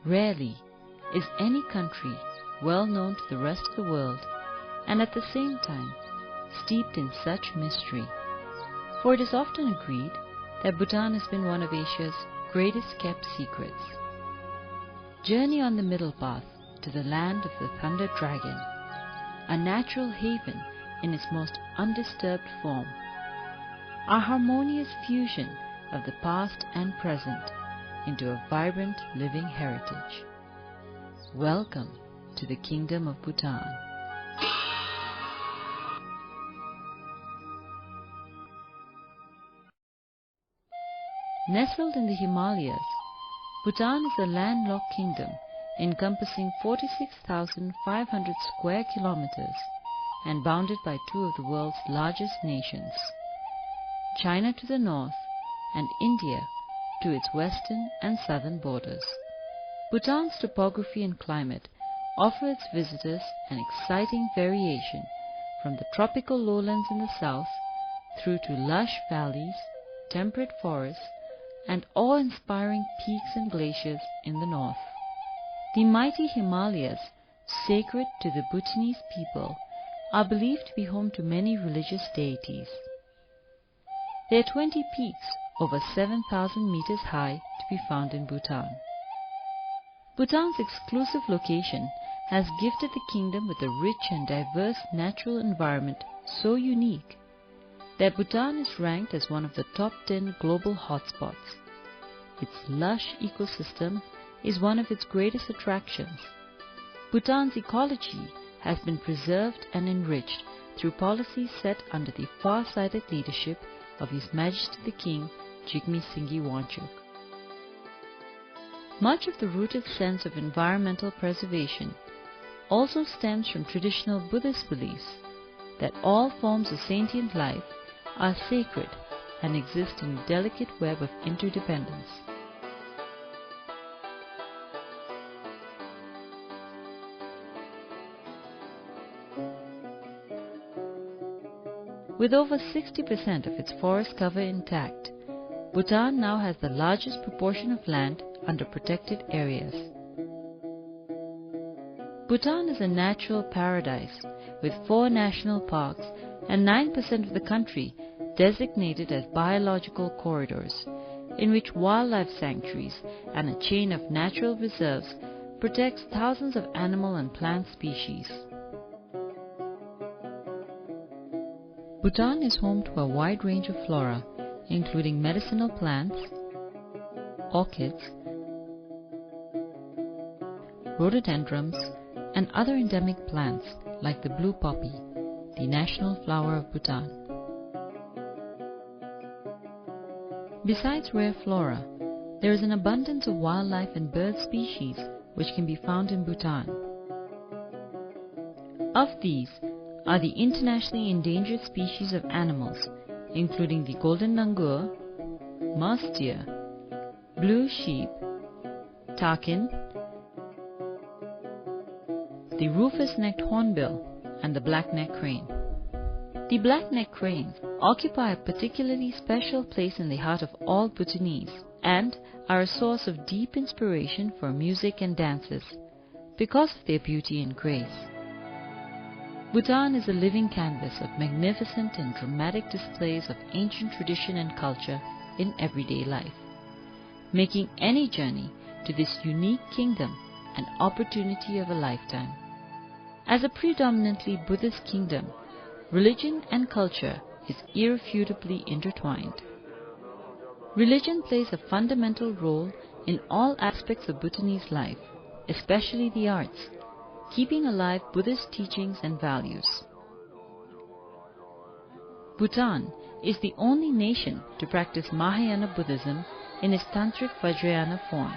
Rarely is any country well known to the rest of the world and at the same time steeped in such mystery, for it is often agreed that Bhutan has been one of Asia's greatest kept secrets. Journey on the middle path to the land of the Thunder Dragon, a natural haven in its most undisturbed form, a harmonious fusion of the past and present into a vibrant living heritage. Welcome to the Kingdom of Bhutan. Nestled in the Himalayas, Bhutan is a landlocked kingdom encompassing 46,500 square kilometers and bounded by two of the world's largest nations, China to the north and India to its western and southern borders. Bhutan's topography and climate offer its visitors an exciting variation from the tropical lowlands in the south through to lush valleys, temperate forests, and awe-inspiring peaks and glaciers in the north. The mighty Himalayas, sacred to the Bhutanese people, are believed to be home to many religious deities. There are 20 peaks over 7,000 meters high to be found in Bhutan. Bhutan's exclusive location has gifted the kingdom with a rich and diverse natural environment so unique that Bhutan is ranked as one of the top 10 global hotspots. Its lush ecosystem is one of its greatest attractions. Bhutan's ecology has been preserved and enriched through policies set under the far-sighted leadership of His Majesty the King Jigme Singye Wanchuk. Much of the rooted sense of environmental preservation also stems from traditional Buddhist beliefs that all forms of sentient life are sacred and exist in a delicate web of interdependence. With over 60% of its forest cover intact, Bhutan now has the largest proportion of land under protected areas. Bhutan is a natural paradise with 4 national parks and 9% of the country designated as biological corridors, in which wildlife sanctuaries and a chain of natural reserves protects thousands of animal and plant species. Bhutan is home to a wide range of flora, including medicinal plants, orchids, rhododendrons, and other endemic plants like the blue poppy, the national flower of Bhutan. Besides rare flora, there is an abundance of wildlife and bird species which can be found in Bhutan. Of these are the internationally endangered species of animals, including the golden langur, mouse deer, blue sheep, takin, the rufous-necked hornbill, and the black-necked crane. The black-necked cranes occupy a particularly special place in the heart of all Bhutanese and are a source of deep inspiration for music and dances because of their beauty and grace. Bhutan is a living canvas of magnificent and dramatic displays of ancient tradition and culture in everyday life, making any journey to this unique kingdom an opportunity of a lifetime. As a predominantly Buddhist kingdom, religion and culture is irrefutably intertwined. Religion plays a fundamental role in all aspects of Bhutanese life, especially the arts, keeping alive Buddhist teachings and values. Bhutan is the only nation to practice Mahayana Buddhism in its Tantric Vajrayana form.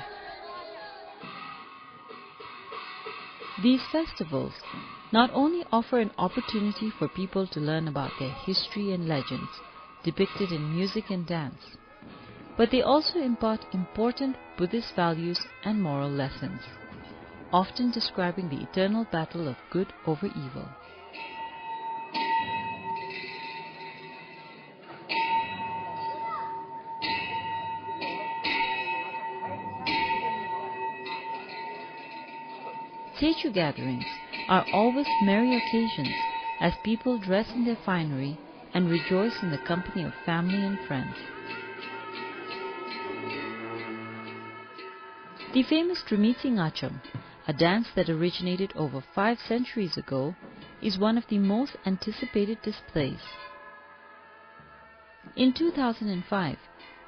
These festivals not only offer an opportunity for people to learn about their history and legends depicted in music and dance, but they also impart important Buddhist values and moral lessons, often describing the eternal battle of good over evil. Techu gatherings are always merry occasions as people dress in their finery and rejoice in the company of family and friends. The famous Tremitsing Acham, a dance that originated over 5 centuries ago, is one of the most anticipated displays. In 2005,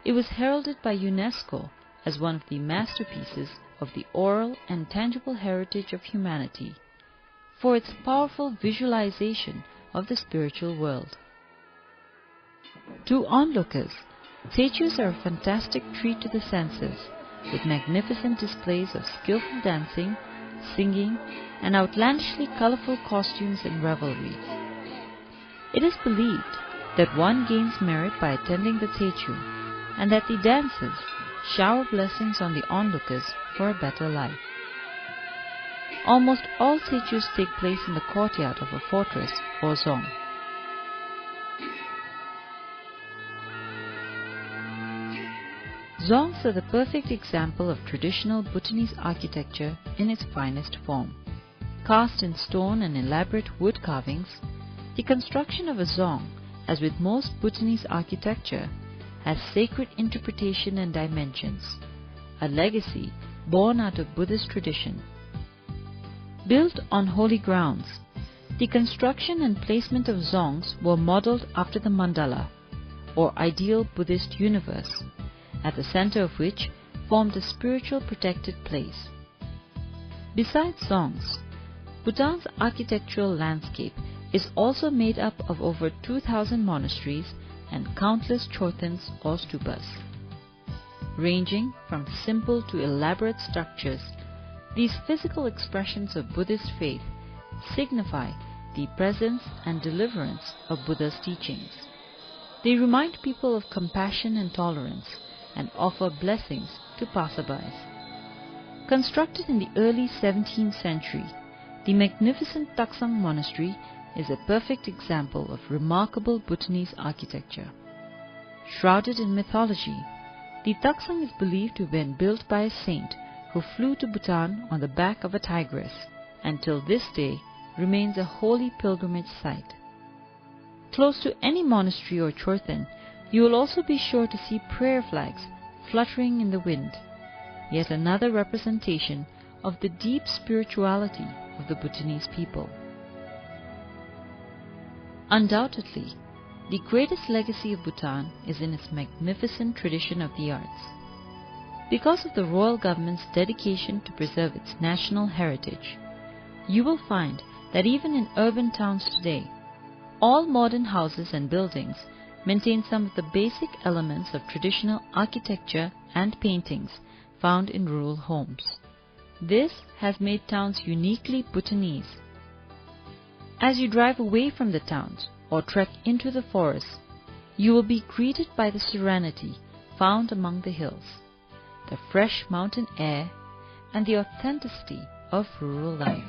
it was heralded by UNESCO as one of the masterpieces of the oral and tangible heritage of humanity for its powerful visualization of the spiritual world. To onlookers, Techus are a fantastic treat to the senses, with magnificent displays of skillful dancing, singing, and outlandishly colorful costumes and revelry. It is believed that one gains merit by attending the Techu, and that the dances shower blessings on the onlookers for a better life. Almost all Techus take place in the courtyard of a fortress or zong. Zongs are the perfect example of traditional Bhutanese architecture in its finest form. Cast in stone and elaborate wood carvings, the construction of a zong, as with most Bhutanese architecture, has sacred interpretation and dimensions, a legacy born out of Buddhist tradition. Built on holy grounds, the construction and placement of zongs were modeled after the mandala, or ideal Buddhist universe, at the center of which formed a spiritual protected place. Besides zongs, Bhutan's architectural landscape is also made up of over 2,000 monasteries and countless chotans or stupas. Ranging from simple to elaborate structures, these physical expressions of Buddhist faith signify the presence and deliverance of Buddha's teachings. They remind people of compassion and tolerance, and offer blessings to passerbys. Constructed in the early 17th century, the magnificent Taksang Monastery is a perfect example of remarkable Bhutanese architecture. Shrouded in mythology, the Taksang is believed to have been built by a saint who flew to Bhutan on the back of a tigress, and till this day remains a holy pilgrimage site. Close to any monastery or chorten, you will also be sure to see prayer flags fluttering in the wind, yet another representation of the deep spirituality of the Bhutanese people. Undoubtedly, the greatest legacy of Bhutan is in its magnificent tradition of the arts. Because of the royal government's dedication to preserve its national heritage, you will find that even in urban towns today, all modern houses and buildings maintain some of the basic elements of traditional architecture and paintings found in rural homes. This has made towns uniquely Bhutanese. As you drive away from the towns or trek into the forests, you will be greeted by the serenity found among the hills, the fresh mountain air, and the authenticity of rural life.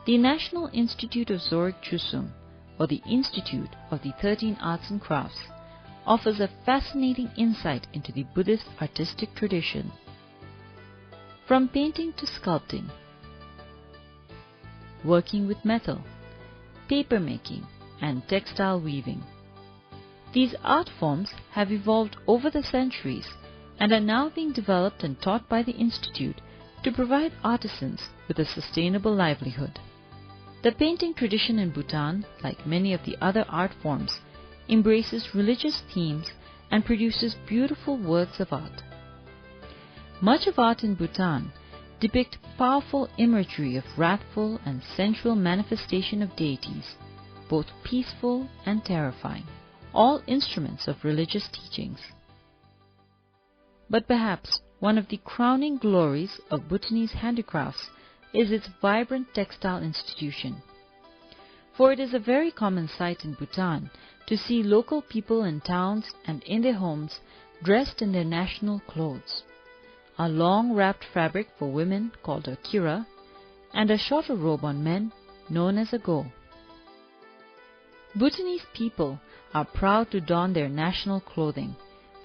The National Institute of Zorig Chusum, or the Institute of the 13 Arts and Crafts, offers a fascinating insight into the Buddhist artistic tradition. From painting to sculpting, working with metal, paper making, and textile weaving. These art forms have evolved over the centuries and are now being developed and taught by the Institute to provide artisans with a sustainable livelihood. The painting tradition in Bhutan, like many of the other art forms, embraces religious themes and produces beautiful works of art. Much of art in Bhutan depict powerful imagery of wrathful and sensual manifestation of deities, both peaceful and terrifying, all instruments of religious teachings. But perhaps one of the crowning glories of Bhutanese handicrafts is its vibrant textile institution. For it is a very common sight in Bhutan to see local people in towns and in their homes dressed in their national clothes, a long wrapped fabric for women called a kira, and a shorter robe on men known as a go. Bhutanese people are proud to don their national clothing,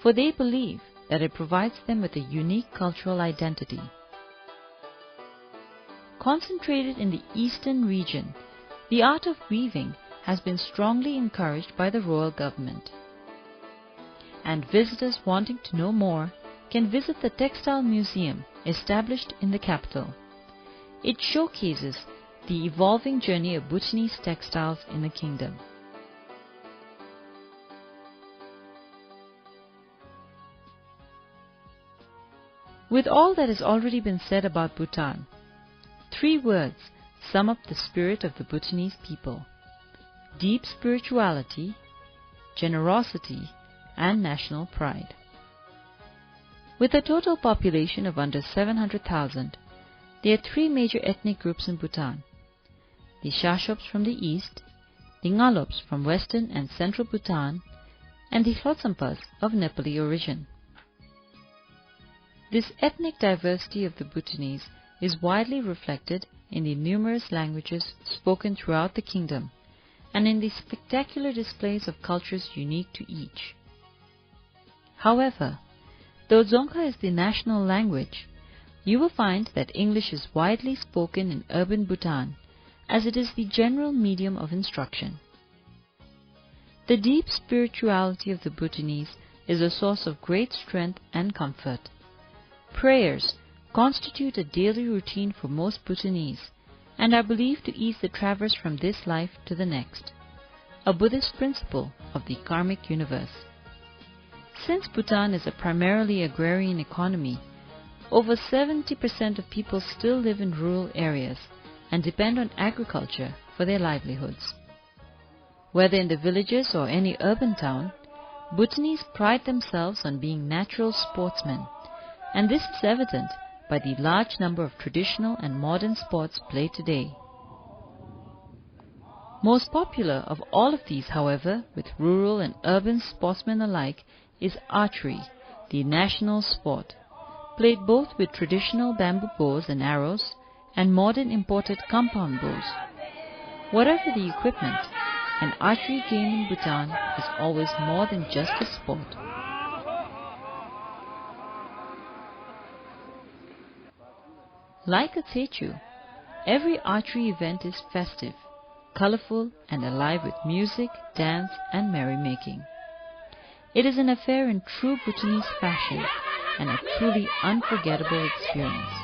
for they believe that it provides them with a unique cultural identity. Concentrated in the eastern region, the art of weaving has been strongly encouraged by the royal government. And visitors wanting to know more can visit the Textile Museum established in the capital. It showcases the evolving journey of Bhutanese textiles in the kingdom. With all that has already been said about Bhutan, 3 words sum up the spirit of the Bhutanese people: deep spirituality, generosity, and national pride. With a total population of under 700,000, there are 3 major ethnic groups in Bhutan: the Shashops from the east, the Ngalops from western and central Bhutan, and the Hlotsampas of Nepali origin. This ethnic diversity of the Bhutanese is widely reflected in the numerous languages spoken throughout the kingdom and in the spectacular displays of cultures unique to each. However, though Dzongkha is the national language, you will find that English is widely spoken in urban Bhutan, as it is the general medium of instruction. The deep spirituality of the Bhutanese is a source of great strength and comfort. Prayers constitute a daily routine for most Bhutanese and are believed to ease the traverse from this life to the next, a Buddhist principle of the karmic universe. Since Bhutan is a primarily agrarian economy, over 70% of people still live in rural areas and depend on agriculture for their livelihoods. Whether in the villages or any urban town, Bhutanese pride themselves on being natural sportsmen, and this is evident by the large number of traditional and modern sports played today. Most popular of all of these, however, with rural and urban sportsmen alike, is archery, the national sport, played both with traditional bamboo bows and arrows and modern imported compound bows. Whatever the equipment, an archery game in Bhutan is always more than just a sport. Like a Techu, every archery event is festive, colorful, and alive with music, dance, and merrymaking. It is an affair in true Bhutanese fashion and a truly unforgettable experience.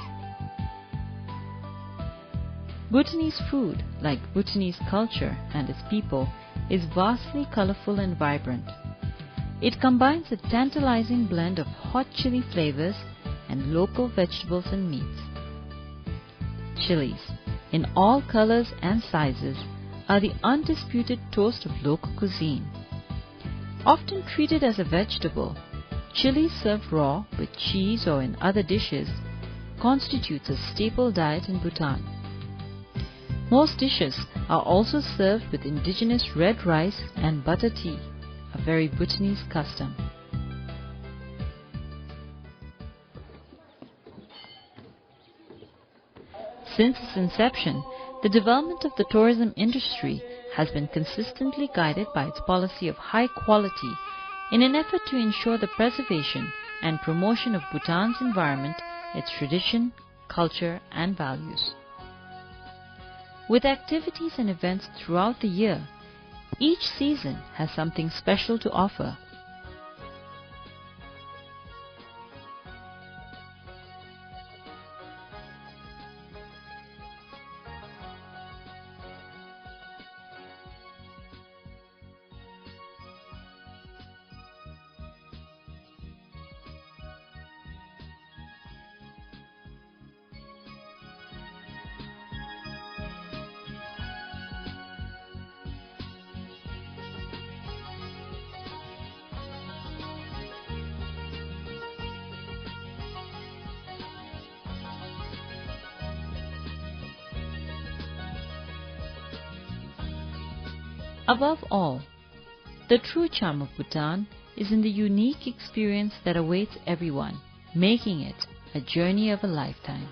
Bhutanese food, like Bhutanese culture and its people, is vastly colorful and vibrant. It combines a tantalizing blend of hot chili flavors and local vegetables and meats. Chilies, in all colors and sizes, are the undisputed toast of local cuisine. Often treated as a vegetable, chili served raw with cheese or in other dishes constitutes a staple diet in Bhutan. Most dishes are also served with indigenous red rice and butter tea, a very Bhutanese custom. Since its inception, the development of the tourism industry has been consistently guided by its policy of high quality in an effort to ensure the preservation and promotion of Bhutan's environment, its tradition, culture, and values. With activities and events throughout the year, each season has something special to offer. Above all, the true charm of Bhutan is in the unique experience that awaits everyone, making it a journey of a lifetime.